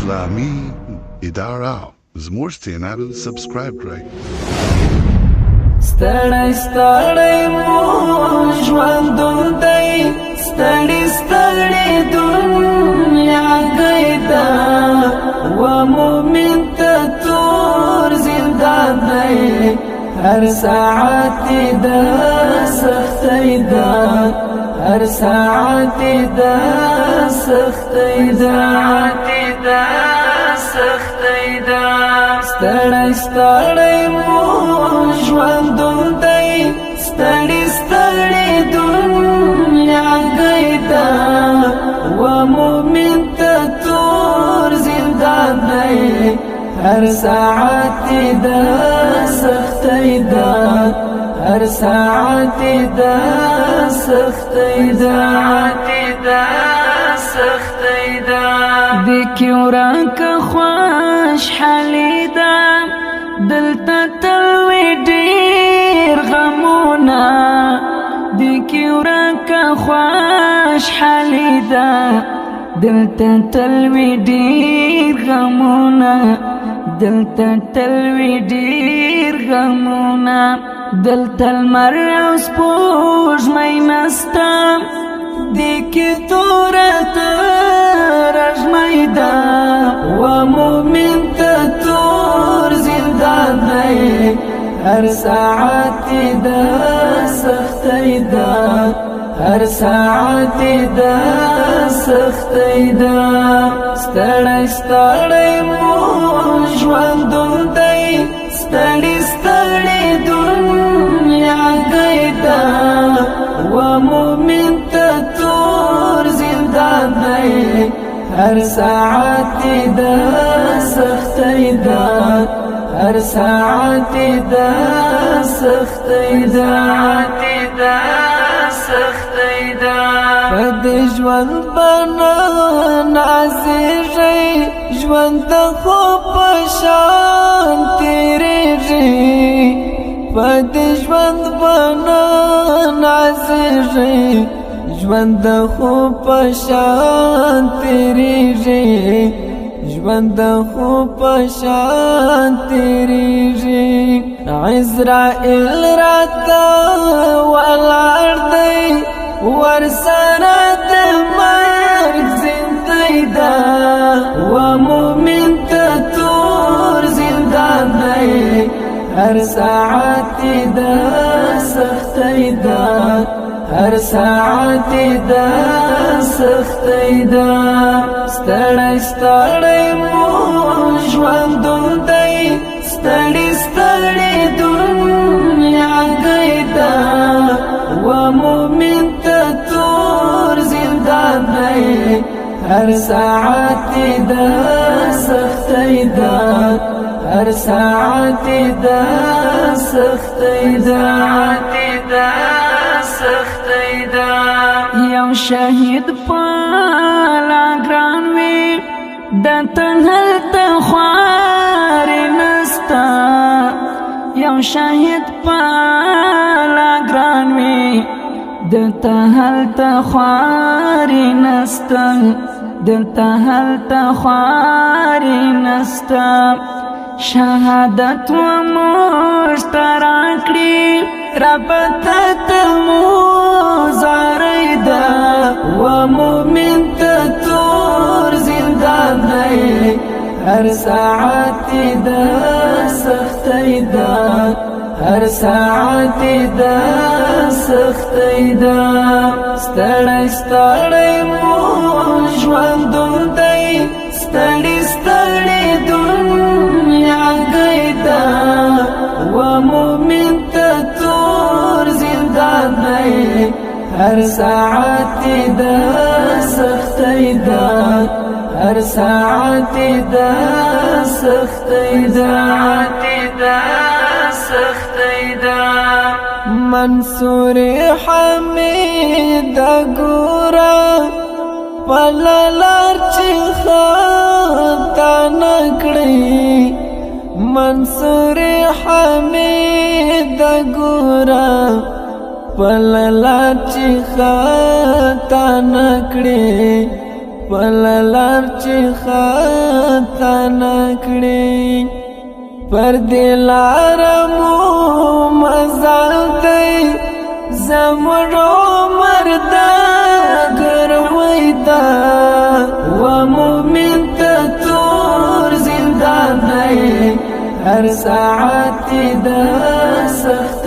اسلامي اداره زموږ چینل سبسکرایب کړئ. ستړی ستړی مو ژوندون دی، ستړی ستړی دنیا گیدا و مومن ته تور زندان دی، هر ساعت د سختی دا، هر ساعت د سختی دا، ستړی ستړی مو ژوندون دی، ستړی ستړی دنیا گیدا و مومن ته تور زندان دی، هر ساعت د سختی دا، هر ساعت د سختی دا، دیکی ورک خوش حالی دا، دلتا تلوی دیر غمونا، دیکی ورک خوش حالی دا، دلتا تلوی دیر غمونا، دلتا تلوی دیر غمونا، دلتا المر او سپوش می نستا، دیکی تورتا رجمیدا و مومن ته تور زندان دی، هر ساعت د سختی دا، هر ساعت د سختی دا، ستړی ستړی مو ژوندون دی، ستړی ستړی دنیا گیدا و مومن ته تور زندان دی، هر ساعت د سختی دا، هر ساعت د سختی دا، پد ژوند بنا نازیږي، ژوند د خو په شان تیریږي، پد ژوند بنا نازیږي، ژوند د خو په شان تیریږي، ژوند د خو په شان تیریږي، عزرائیل راته ولاړ دی، ورسره د مرګ زندګۍ ده و مومن ته تور زندان دی، هر ساعت د سختی ده، هر ساعت د سختی دا، ستړی ستړی مو ژوندون دی، ستړی ستړی دنیا گیدا و مومن ته تور زندان دی، هر ساعت د سختی دا، هر ساعت د سختی دا، یو شهید پالا گران وی د تنهل تخوار نستا، یو شهید پالا گران وی د تنهل تخوار نستا، د تنهل تخوار نستا، شهادت و مشترکړي رب ته تمو زاریدا و مومن ته تور زندان دی، هر ساعت د سختی دا، هر ساعت د سختی دا، ستړی ستړی مو ژوندون دی، ستړی ستړی دنیا گیدا و مومن ته تور زندان دی، هر ساعت د سختی دا، هر ساعت د سختی دا، منصور حمید ګورا پللار چې خطا نکړي، منصور حمید ګورا پللار چې خطا نکړي، پللار چی خطا نکڑی پر دلار مو مزال دی زمرو مردا گروی دا و مومن تطور زندان دی هر ساعت دا سخت